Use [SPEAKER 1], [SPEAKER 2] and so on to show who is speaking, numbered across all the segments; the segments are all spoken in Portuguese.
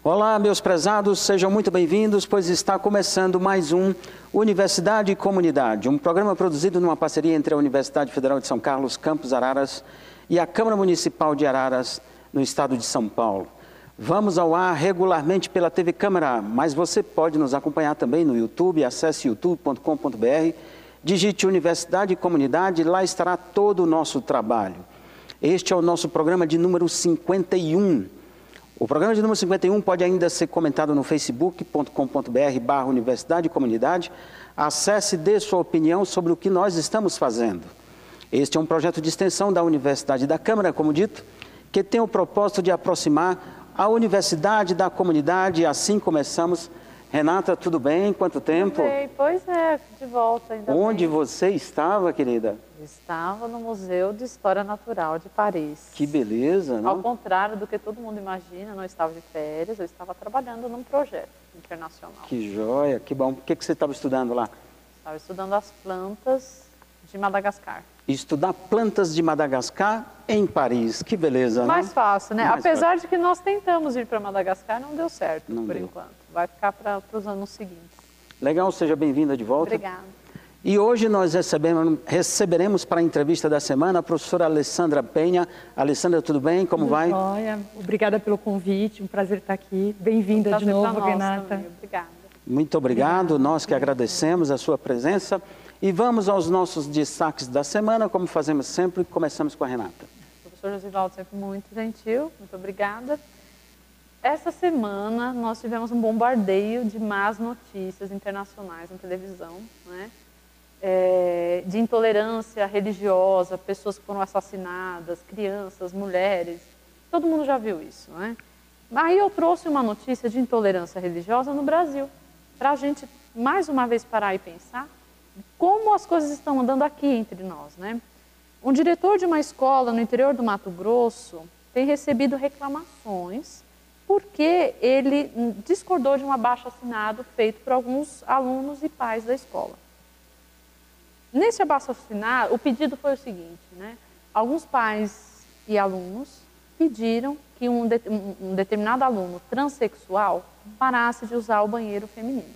[SPEAKER 1] Olá, meus prezados, sejam muito bem-vindos, pois está começando mais um Universidade e Comunidade, um programa produzido numa parceria entre a Universidade Federal de São Carlos, Campus Araras, e a Câmara Municipal de Araras, no estado de São Paulo. Vamos ao ar regularmente pela TV Câmara, mas você pode nos acompanhar também no YouTube, acesse youtube.com.br, digite Universidade e Comunidade, lá estará todo o nosso trabalho. Este é o nosso programa de número 51. O programa de número 51 pode ainda ser comentado no facebook.com.br/Universidade e Comunidade. Acesse e dê sua opinião sobre o que nós estamos fazendo. Este é um projeto de extensão da Universidade da Câmara, como dito, que tem o propósito de aproximar a universidade da comunidade, e assim começamos. Renata, tudo bem? Quanto tempo?
[SPEAKER 2] Bem, pois é, de volta ainda.
[SPEAKER 1] Onde você estava, querida?
[SPEAKER 2] Estava no Museu de História Natural de Paris.
[SPEAKER 1] Que beleza, não?
[SPEAKER 2] Ao contrário do que todo mundo imagina, não estava de férias, eu estava trabalhando num projeto internacional.
[SPEAKER 1] Que joia, que bom. O que você estava estudando lá?
[SPEAKER 2] Estava estudando as plantas de Madagascar.
[SPEAKER 1] Estudar plantas de Madagascar em Paris, que beleza, né?
[SPEAKER 2] Mais fácil, né? Apesar de que nós tentamos ir para Madagascar, não deu certo
[SPEAKER 1] Não
[SPEAKER 2] por
[SPEAKER 1] deu.
[SPEAKER 2] enquanto. Vai ficar para os anos seguintes.
[SPEAKER 1] Legal, seja bem-vinda de volta.
[SPEAKER 2] Obrigada.
[SPEAKER 1] E hoje nós receberemos para a entrevista da semana a professora Alessandra Penha. Alessandra, tudo bem? Como vai?
[SPEAKER 3] Joia. Obrigada pelo convite, um prazer estar aqui. Bem-vinda de novo, Renata.
[SPEAKER 2] Também. Obrigada.
[SPEAKER 1] Muito obrigado, nós que agradecemos a sua presença. E vamos aos nossos destaques da semana, como fazemos sempre, começamos com a Renata.
[SPEAKER 2] O professor Josivaldo sempre muito gentil, muito obrigada. Essa semana nós tivemos um bombardeio de más notícias internacionais na televisão, né? De intolerância religiosa, pessoas que foram assassinadas, crianças, mulheres, todo mundo já viu isso, né? Aí eu trouxe uma notícia de intolerância religiosa no Brasil, para a gente mais uma vez parar e pensar como as coisas estão andando aqui entre nós, né? Um diretor de uma escola no interior do Mato Grosso tem recebido reclamações porque ele discordou de um abaixo-assinado feito por alguns alunos e pais da escola. Nesse abaixo-assinado, o pedido foi o seguinte, né? Alguns pais e alunos pediram que um determinado aluno transexual parasse de usar o banheiro feminino.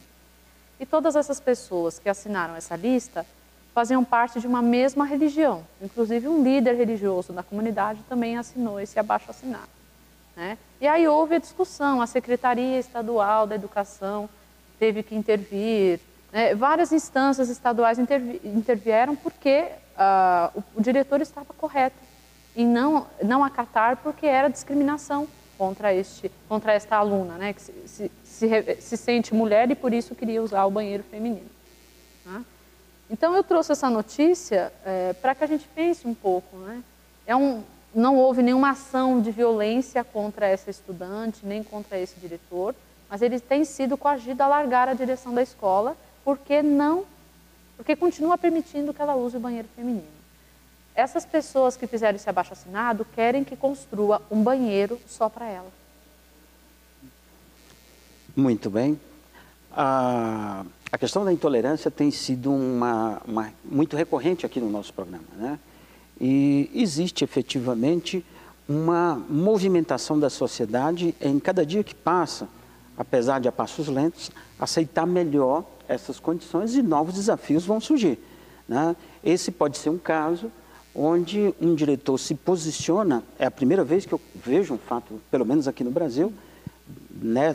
[SPEAKER 2] E todas essas pessoas que assinaram essa lista faziam parte de uma mesma religião. Inclusive, um líder religioso da comunidade também assinou esse abaixo-assinado, né? E aí houve a discussão, a Secretaria Estadual da Educação teve que intervir, né? Várias instâncias estaduais intervieram porque o diretor estava correto em não acatar, porque era discriminação contra esta aluna, né? Que se sente mulher e por isso queria usar o banheiro feminino, né? Então eu trouxe essa notícia para que a gente pense um pouco, né? Não houve nenhuma ação de violência contra essa estudante, nem contra esse diretor, mas ele tem sido coagido a largar a direção da escola porque continua permitindo que ela use o banheiro feminino. Essas pessoas que fizeram esse abaixo-assinado querem que construa um banheiro só para ela.
[SPEAKER 1] Muito bem. A questão da intolerância tem sido muito recorrente aqui no nosso programa, né? E existe efetivamente uma movimentação da sociedade em cada dia que passa, apesar de a passos lentos, aceitar melhor essas condições e novos desafios vão surgir, né? Esse pode ser um caso onde um diretor se posiciona, é a primeira vez que eu vejo um fato, pelo menos aqui no Brasil,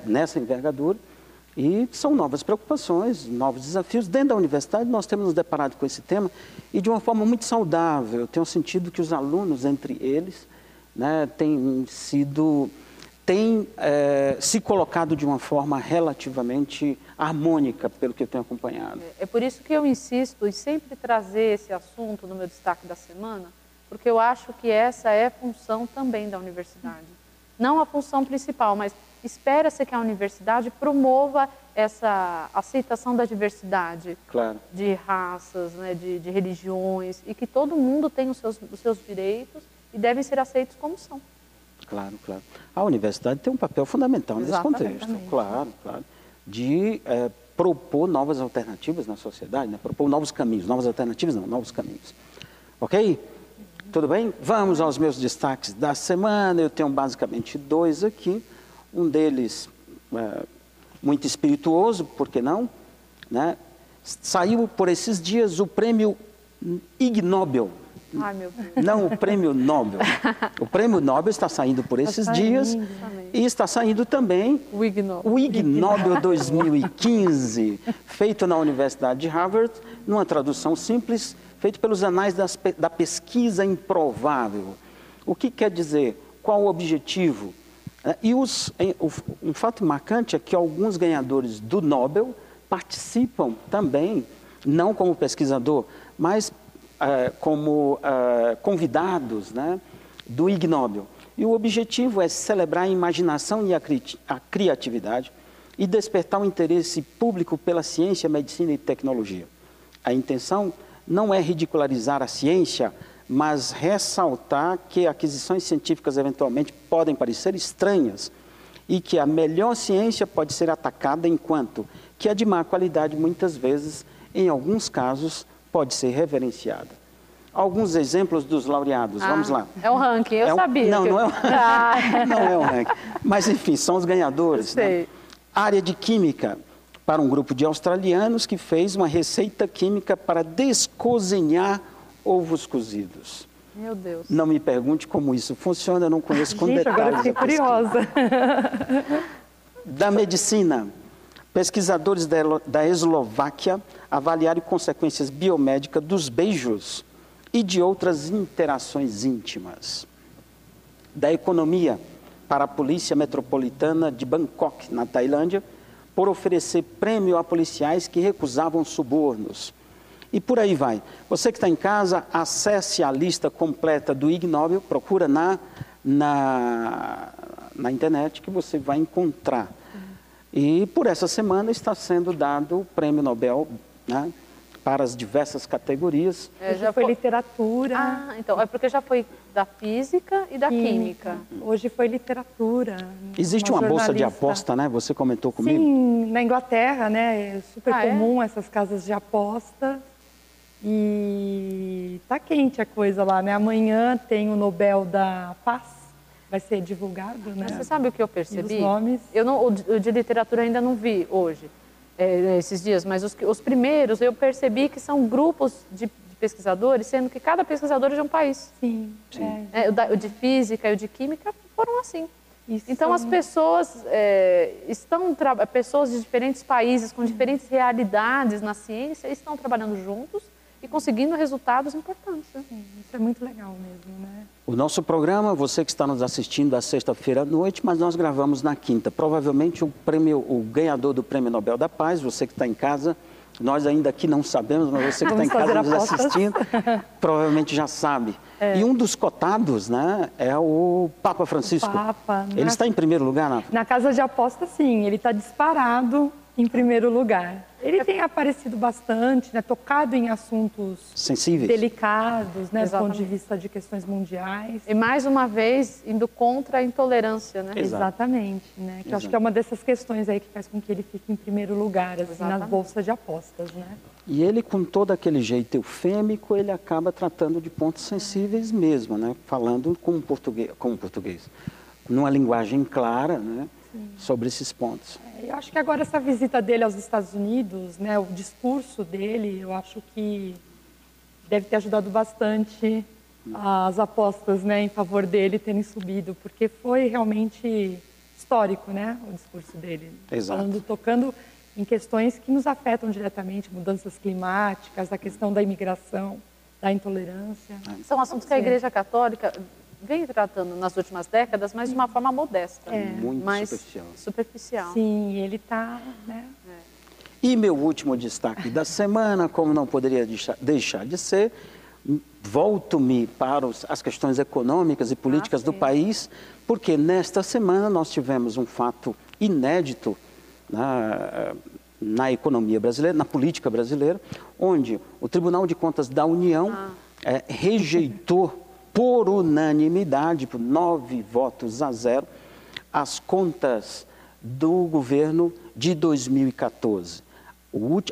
[SPEAKER 1] nessa envergadura, e são novas preocupações, novos desafios. Dentro da universidade nós temos nos deparado com esse tema e de uma forma muito saudável. Eu tenho sentido que os alunos, entre eles, né, têm se colocado de uma forma relativamente harmônica, pelo que eu tenho acompanhado.
[SPEAKER 2] É por isso que eu insisto em sempre trazer esse assunto no meu destaque da semana, porque eu acho que essa é a função também da universidade. Não a função principal, mas espera-se que a universidade promova essa aceitação da diversidade,
[SPEAKER 1] claro,
[SPEAKER 2] de raças, né, de religiões, e que todo mundo tem os seus direitos e devem ser aceitos como são.
[SPEAKER 1] Claro, claro. A universidade tem um papel fundamental nesse contexto, claro, de propor novas alternativas na sociedade, né? Propor novos caminhos, novas alternativas não, novos caminhos. Ok? Tudo bem? Vamos aos meus destaques da semana. Eu tenho basicamente dois aqui. Um deles muito espirituoso, por que não? Né? Saiu por esses dias o prêmio Ig Nobel.
[SPEAKER 2] Ai, meu Deus.
[SPEAKER 1] Não o prêmio Nobel. O prêmio Nobel está saindo por esses dias e está saindo também
[SPEAKER 2] O Ig Nobel.
[SPEAKER 1] o Ig Nobel 2015, feito na Universidade de Harvard, numa tradução simples, feito pelos anais da pesquisa improvável. O que quer dizer? Qual o objetivo? E um fato marcante é que alguns ganhadores do Nobel participam também, não como pesquisador, mas como convidados, né, do Ig Nobel. E o objetivo é celebrar a imaginação e a criatividade e despertar o interesse público pela ciência, medicina e tecnologia. A intenção não é ridicularizar a ciência, mas ressaltar que aquisições científicas eventualmente podem parecer estranhas e que a melhor ciência pode ser atacada enquanto que a de má qualidade, muitas vezes, em alguns casos, pode ser reverenciada. Alguns exemplos dos laureados, vamos lá.
[SPEAKER 2] É um ranking, eu sabia.
[SPEAKER 1] Não, não é não é um ranking. Mas, enfim, são os ganhadores.
[SPEAKER 2] Sei.
[SPEAKER 1] Né? Área de Química, para um grupo de australianos que fez uma receita química para descozinhar ovos cozidos.
[SPEAKER 2] Meu Deus.
[SPEAKER 1] Não me pergunte como isso funciona, eu não conheço com detalhes.
[SPEAKER 3] Agora eu fiquei curiosa.
[SPEAKER 1] Da Medicina, pesquisadores da Eslováquia avaliaram consequências biomédicas dos beijos e de outras interações íntimas. Da Economia, para a Polícia Metropolitana de Bangkok, na Tailândia, por oferecer prêmio a policiais que recusavam subornos. E por aí vai. Você que está em casa, acesse a lista completa do Ig Nobel, procura na internet que você vai encontrar. E por essa semana está sendo dado o Prêmio Nobel, né, para as diversas categorias.
[SPEAKER 3] Já foi literatura.
[SPEAKER 2] Ah, então, é porque já foi da física e da química.
[SPEAKER 3] Hoje foi literatura.
[SPEAKER 1] Existe uma bolsa de aposta, né? Você comentou comigo?
[SPEAKER 3] Sim, na Inglaterra, né? É super comum essas casas de aposta. E tá quente a coisa lá, né? Amanhã tem o Nobel da Paz. Vai ser divulgado, né?
[SPEAKER 2] Mas você sabe o que eu percebi?
[SPEAKER 3] Os nomes.
[SPEAKER 2] O de literatura ainda não vi hoje, esses dias, mas os primeiros eu percebi que são grupos de pesquisadores, sendo que cada pesquisador é de um país.
[SPEAKER 3] Sim.
[SPEAKER 2] O de física e o de química foram assim.
[SPEAKER 3] Isso.
[SPEAKER 2] Então as pessoas pessoas de diferentes países, com diferentes realidades na ciência, estão trabalhando juntos e conseguindo resultados importantes. Né?
[SPEAKER 3] Isso é muito legal mesmo, né?
[SPEAKER 1] O nosso programa, você que está nos assistindo à sexta-feira à noite, mas nós gravamos na quinta. Provavelmente o ganhador do Prêmio Nobel da Paz, você que está em casa, nós ainda aqui não sabemos, mas você que está em casa nos assistindo, provavelmente já sabe. E um dos cotados, né, é o Papa Francisco.
[SPEAKER 3] O Papa,
[SPEAKER 1] ele está em primeiro lugar, Nath?
[SPEAKER 3] Na casa de aposta, sim. Ele está disparado em primeiro lugar. Ele tem aparecido bastante, né, tocado em assuntos
[SPEAKER 1] sensíveis,
[SPEAKER 3] delicados, né, do ponto de vista de questões mundiais.
[SPEAKER 2] E mais uma vez indo contra a intolerância, né?
[SPEAKER 3] Exatamente, né? Que eu acho que é uma dessas questões aí que faz com que ele fique em primeiro lugar, assim, na bolsa de apostas, né?
[SPEAKER 1] E ele, com todo aquele jeito eufêmico, ele acaba tratando de pontos sensíveis mesmo, né? Falando como português, numa linguagem clara, né? Sobre esses pontos.
[SPEAKER 3] Eu acho que agora essa visita dele aos Estados Unidos, né, o discurso dele, eu acho que deve ter ajudado bastante as apostas, né, em favor dele terem subido, porque foi realmente histórico, né, o discurso dele.
[SPEAKER 1] Exato.
[SPEAKER 3] Tocando em questões que nos afetam diretamente, mudanças climáticas, a questão da imigração, da intolerância.
[SPEAKER 2] São assuntos que a Igreja Católica vem tratando nas últimas décadas, mas de uma forma modesta.
[SPEAKER 1] Muito
[SPEAKER 2] mais
[SPEAKER 1] superficial.
[SPEAKER 3] Sim, ele está, né?
[SPEAKER 1] E meu último destaque da semana, como não poderia deixar de ser, volto-me para as questões econômicas e políticas do país, porque nesta semana nós tivemos um fato inédito na economia brasileira, na política brasileira, onde o Tribunal de Contas da União rejeitou por unanimidade, por 9 votos a 0, as contas do governo de 2014.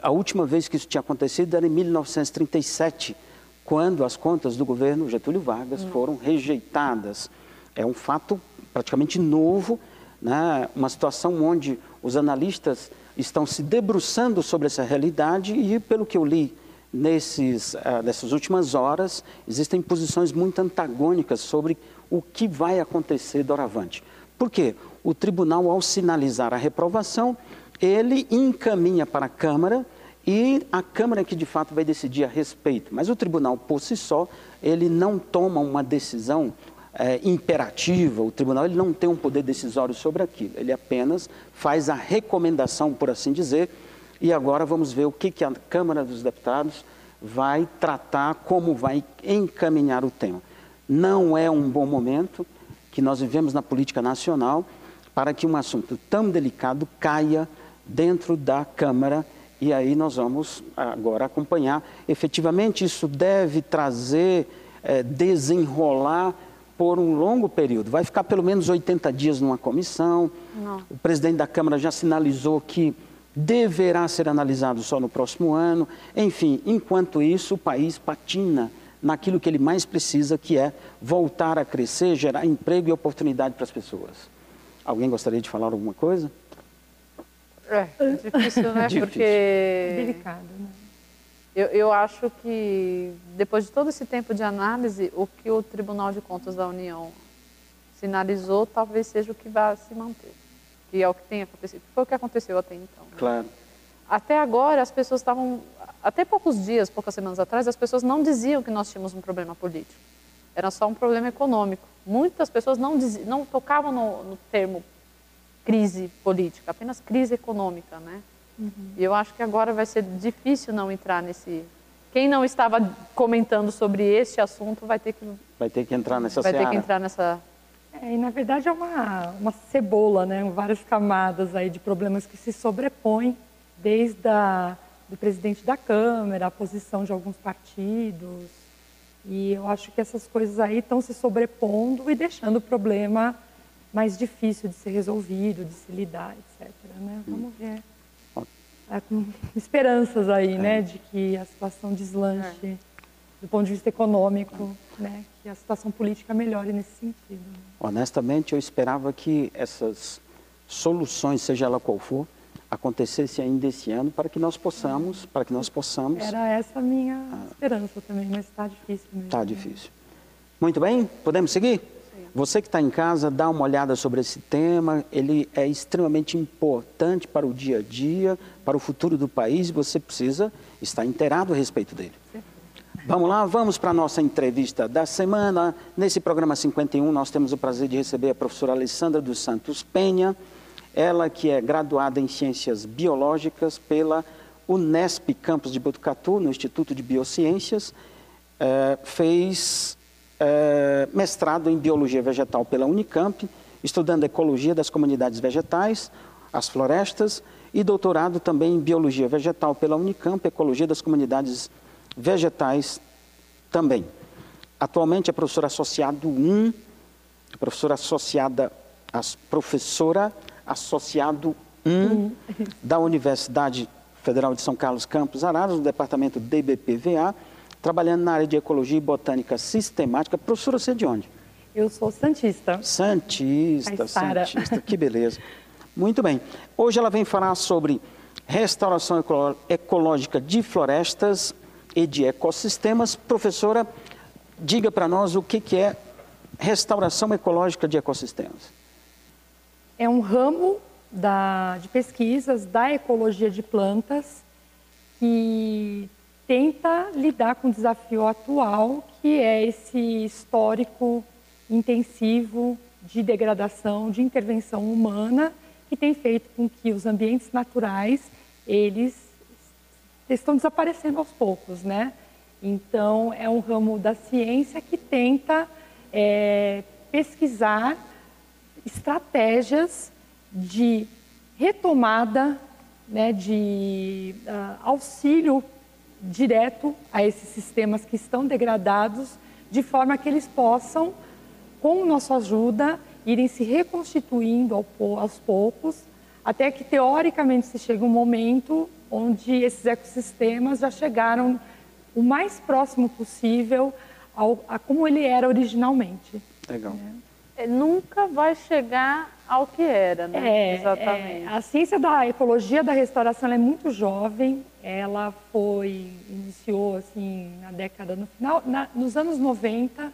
[SPEAKER 1] A última vez que isso tinha acontecido era em 1937, quando as contas do governo Getúlio Vargas foram rejeitadas. É um fato praticamente novo né? Uma situação onde os analistas estão se debruçando sobre essa realidade e, pelo que eu li nessas últimas horas, existem posições muito antagônicas sobre o que vai acontecer doravante. Por quê? O tribunal, ao sinalizar a reprovação, ele encaminha para a Câmara e a Câmara é que de fato vai decidir a respeito. Mas o tribunal, por si só, ele não toma uma decisão imperativa, o tribunal ele não tem um poder decisório sobre aquilo, ele apenas faz a recomendação, por assim dizer, e agora vamos ver o que a Câmara dos Deputados vai tratar, como vai encaminhar o tema. Não é um bom momento que nós vivemos na política nacional para que um assunto tão delicado caia dentro da Câmara, e aí nós vamos agora acompanhar. Efetivamente, isso deve trazer, desenrolar por um longo período. Vai ficar pelo menos 80 dias numa comissão.
[SPEAKER 2] Não.
[SPEAKER 1] O presidente da Câmara já sinalizou que deverá ser analisado só no próximo ano. Enfim, enquanto isso, o país patina naquilo que ele mais precisa, que é voltar a crescer, gerar emprego e oportunidade para as pessoas. Alguém gostaria de falar alguma coisa?
[SPEAKER 2] É difícil, né?
[SPEAKER 1] Difícil.
[SPEAKER 2] Porque
[SPEAKER 3] É delicado, né?
[SPEAKER 2] eu acho que, depois de todo esse tempo de análise, o que o Tribunal de Contas da União sinalizou talvez seja o que vai se manter, que é o que tem acontecido. Foi o que aconteceu até então.
[SPEAKER 1] Claro.
[SPEAKER 2] Até agora, as pessoas estavam, até poucos dias, poucas semanas atrás, as pessoas não diziam que nós tínhamos um problema político. Era só um problema econômico. Muitas pessoas não tocavam no termo crise política, apenas crise econômica, né? E eu acho que agora vai ser difícil não entrar nesse... Quem não estava comentando sobre este assunto vai ter que
[SPEAKER 1] entrar nessa
[SPEAKER 2] vai ter
[SPEAKER 1] seara.
[SPEAKER 2] que entrar nessa...
[SPEAKER 3] E na verdade é uma cebola, né? Várias camadas aí de problemas que se sobrepõem, desde do presidente da Câmara, a posição de alguns partidos. E eu acho que essas coisas aí estão se sobrepondo e deixando o problema mais difícil de ser resolvido, de se lidar, etc. Né? Vamos ver. Com esperanças aí, né, de que a situação deslanche do ponto de vista econômico, né, que a situação política melhore nesse sentido.
[SPEAKER 1] Honestamente, eu esperava que essas soluções, seja ela qual for, acontecesse ainda esse ano para que nós possamos,
[SPEAKER 3] Era essa a minha esperança também, mas está difícil mesmo.
[SPEAKER 1] Está difícil. Muito bem, podemos seguir? Você que está em casa, dá uma olhada sobre esse tema, ele é extremamente importante para o dia a dia, para o futuro do país, e você precisa estar inteirado a respeito dele. Vamos lá, vamos para a nossa entrevista da semana. Nesse programa 51, nós temos o prazer de receber a professora Alessandra dos Santos Penha, ela que é graduada em Ciências Biológicas pela Unesp Campus de Botucatu, no Instituto de Biociências, fez mestrado em Biologia Vegetal pela Unicamp, estudando Ecologia das Comunidades Vegetais, as florestas, e doutorado também em Biologia Vegetal pela Unicamp, Ecologia das Comunidades Vegetais também. Atualmente é professora associada 1, professora associado 1 da Universidade Federal de São Carlos Campos Araras, no departamento DBPVA, trabalhando na área de Ecologia e Botânica Sistemática. Professora, você é de onde?
[SPEAKER 3] Eu sou santista.
[SPEAKER 1] Santista, que beleza. Muito bem. Hoje ela vem falar sobre restauração ecológica de florestas e de ecossistemas. Professora, diga para nós o que é restauração ecológica de ecossistemas.
[SPEAKER 3] É um ramo de pesquisas da ecologia de plantas que tenta lidar com o desafio atual, que é esse histórico intensivo de degradação, de intervenção humana, que tem feito com que os ambientes naturais, eles estão desaparecendo aos poucos, né? Então, é um ramo da ciência que tenta pesquisar estratégias de retomada, né, de auxílio direto a esses sistemas que estão degradados, de forma que eles possam, com nossa ajuda, irem se reconstituindo aos poucos, até que, teoricamente, se chega um momento onde esses ecossistemas já chegaram o mais próximo possível a como ele era originalmente.
[SPEAKER 1] Legal.
[SPEAKER 2] Nunca vai chegar ao que era, né? Exatamente.
[SPEAKER 3] A ciência da ecologia da restauração ela é muito jovem, ela iniciou assim, na década, nos anos 90,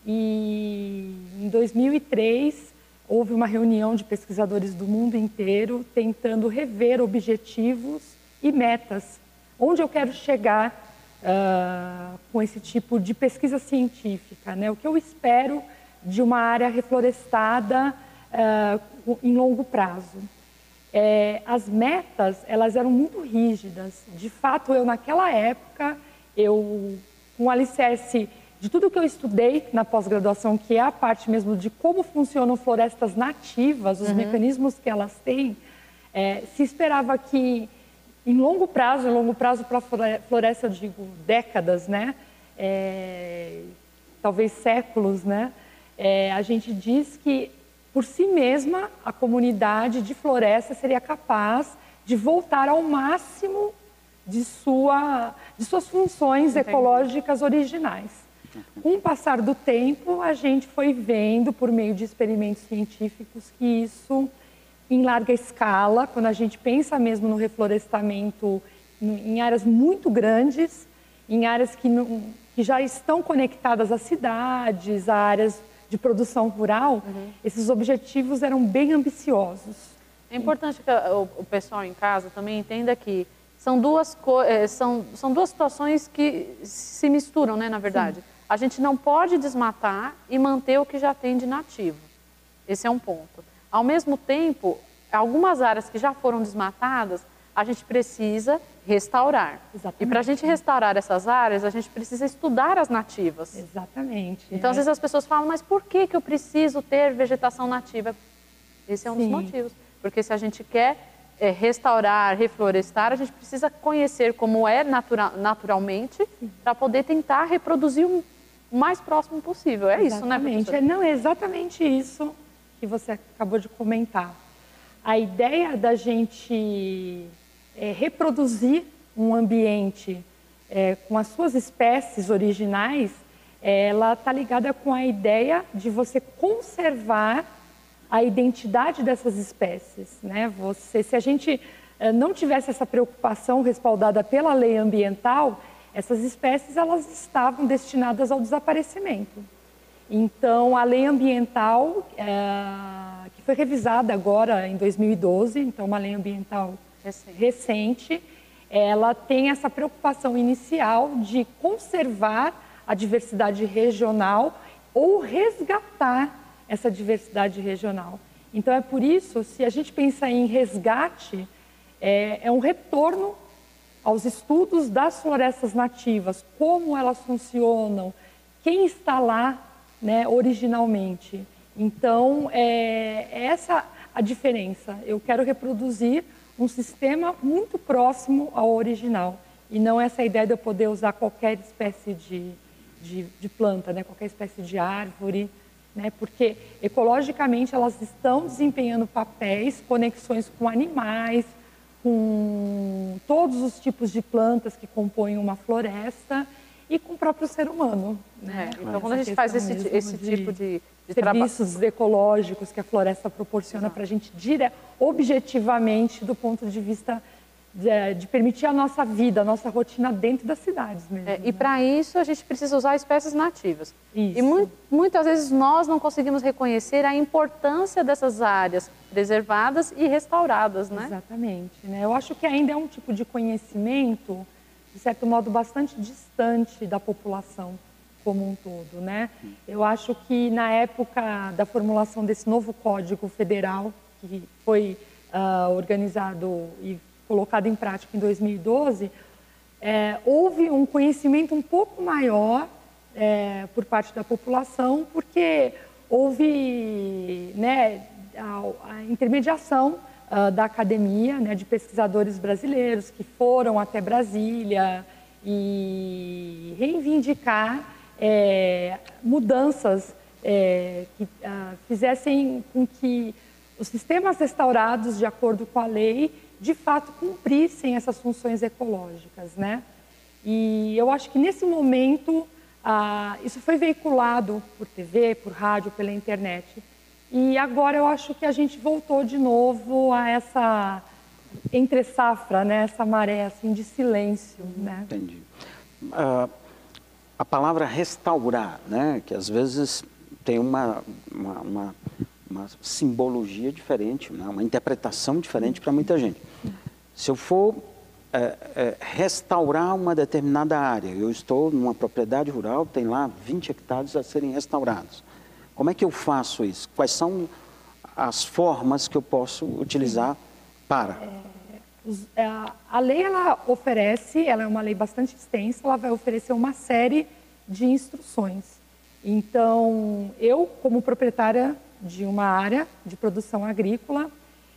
[SPEAKER 3] e em 2003 houve uma reunião de pesquisadores do mundo inteiro tentando rever objetivos e metas. Onde eu quero chegar com esse tipo de pesquisa científica, né? O que eu espero de uma área reflorestada em longo prazo. As metas, elas eram muito rígidas. De fato, naquela época, com o alicerce de tudo que eu estudei na pós-graduação, que é a parte mesmo de como funcionam florestas nativas, os mecanismos que elas têm, se esperava que, em longo prazo para a floresta eu digo décadas, né? Talvez séculos, né? A gente diz que, por si mesma, a comunidade de floresta seria capaz de voltar ao máximo de suas funções ecológicas originais. Com o passar do tempo, a gente foi vendo, por meio de experimentos científicos, que isso, em larga escala, quando a gente pensa mesmo no reflorestamento em áreas muito grandes, em áreas que já estão conectadas às cidades, a áreas de produção rural, esses objetivos eram bem ambiciosos.
[SPEAKER 2] É importante que o pessoal em casa também entenda que são duas situações que se misturam, né, na verdade. Sim. A gente não pode desmatar e manter o que já tem de nativo. Esse é um ponto. Ao mesmo tempo, algumas áreas que já foram desmatadas, a gente precisa restaurar. Exatamente. E para a gente restaurar essas áreas, a gente precisa estudar as nativas.
[SPEAKER 3] Exatamente.
[SPEAKER 2] Então, às vezes as pessoas falam, mas por que eu preciso ter vegetação nativa? Esse é um dos motivos. Porque se a gente quer restaurar, reflorestar, a gente precisa conhecer como é naturalmente para poder tentar reproduzir o mais próximo possível. É isso, né, professora?
[SPEAKER 3] Não, é exatamente isso que você acabou de comentar. A ideia da gente reproduzir um ambiente com as suas espécies originais, ela está ligada com a ideia de você conservar a identidade dessas espécies, né? Se a gente não tivesse essa preocupação respaldada pela lei ambiental, essas espécies elas estavam destinadas ao desaparecimento. Então, a lei ambiental, que foi revisada agora em 2012, então uma lei ambiental recente, ela tem essa preocupação inicial de conservar a diversidade regional ou resgatar essa diversidade regional. Então, é por isso, se a gente pensa em resgate, é um retorno aos estudos das florestas nativas, como elas funcionam, quem está lá, né, originalmente. Então, essa a diferença. Eu quero reproduzir um sistema muito próximo ao original, e não essa ideia de eu poder usar qualquer espécie de planta, né, qualquer espécie de árvore, né, porque ecologicamente elas estão desempenhando papéis, conexões com animais, com todos os tipos de plantas que compõem uma floresta e com o próprio ser humano. Né?
[SPEAKER 2] Então, quando a gente faz esse tipo de
[SPEAKER 3] serviços ecológicos que a floresta proporciona para a gente objetivamente do ponto de vista de permitir a nossa vida, a nossa rotina dentro das cidades mesmo.
[SPEAKER 2] E para isso a gente precisa usar espécies nativas.
[SPEAKER 3] Isso.
[SPEAKER 2] E muitas vezes nós não conseguimos reconhecer a importância dessas áreas preservadas e restauradas, né?
[SPEAKER 3] Exatamente. Né? Eu acho que ainda é um tipo de conhecimento, de certo modo, bastante distante da população como um todo, né? Eu acho que na época da formulação desse novo Código Federal, que foi organizado e colocado em prática em 2012, houve um conhecimento um pouco maior por parte da população, porque houve, né, a intermediação da academia, né, de pesquisadores brasileiros que foram até Brasília e reivindicar mudanças que fizessem com que os sistemas restaurados, de acordo com a lei, de fato cumprissem essas funções ecológicas, né? E eu acho que nesse momento isso foi veiculado por TV, por rádio, pela internet. E agora eu acho que a gente voltou de novo a essa entre-safra, né? Essa maré assim, de silêncio. Né?
[SPEAKER 1] Entendi. A palavra restaurar, né? Que às vezes tem uma simbologia diferente, né? Uma interpretação diferente para muita gente. Se eu for restaurar uma determinada área, eu estou numa propriedade rural, tem lá 20 hectares a serem restaurados. Como é que eu faço isso? Quais são as formas que eu posso utilizar para?
[SPEAKER 3] A lei, ela oferece, ela é uma lei bastante extensa, ela vai oferecer uma série de instruções. Então, eu, como proprietária de uma área de produção agrícola,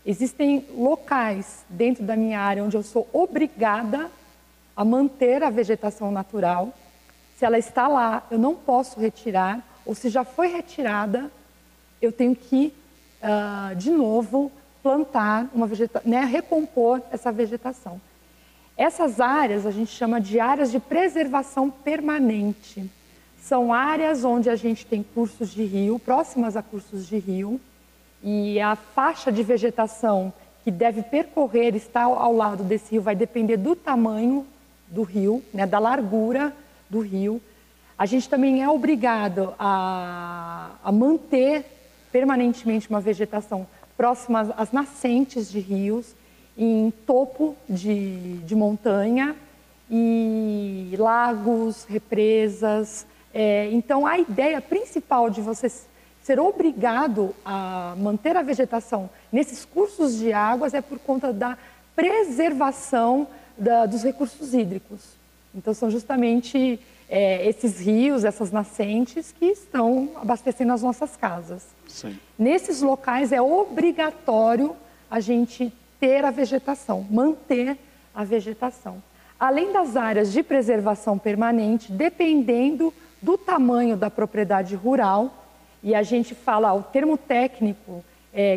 [SPEAKER 3] existem locais dentro da minha área onde eu sou obrigada a manter a vegetação natural. Se ela está lá, eu não posso retirar, ou se já foi retirada, eu tenho que, de novo, plantar uma vegetação, né, recompor essa vegetação. Essas áreas a gente chama de áreas de preservação permanente. São áreas onde a gente tem cursos de rio, próximas a cursos de rio, e a faixa de vegetação que deve percorrer, estar ao lado desse rio, vai depender do tamanho do rio, né, da largura do rio. A gente também é obrigado a manter permanentemente uma vegetação próxima às nascentes de rios, em topo de montanha, e lagos, represas. Então, a ideia principal de você ser obrigado a manter a vegetação nesses cursos de águas é por conta da preservação dos recursos hídricos. Então, são justamente esses rios, essas nascentes que estão abastecendo as nossas casas.
[SPEAKER 1] Sim.
[SPEAKER 3] Nesses locais é obrigatório a gente ter a vegetação, manter a vegetação. Além das áreas de preservação permanente, dependendo do tamanho da propriedade rural, e a gente fala, o termo técnico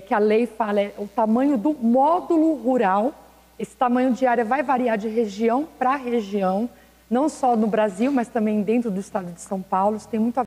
[SPEAKER 3] que a lei fala é o tamanho do módulo rural. Esse tamanho de área vai variar de região para região, não só no Brasil, mas também dentro do estado de São Paulo. Isso tem muito a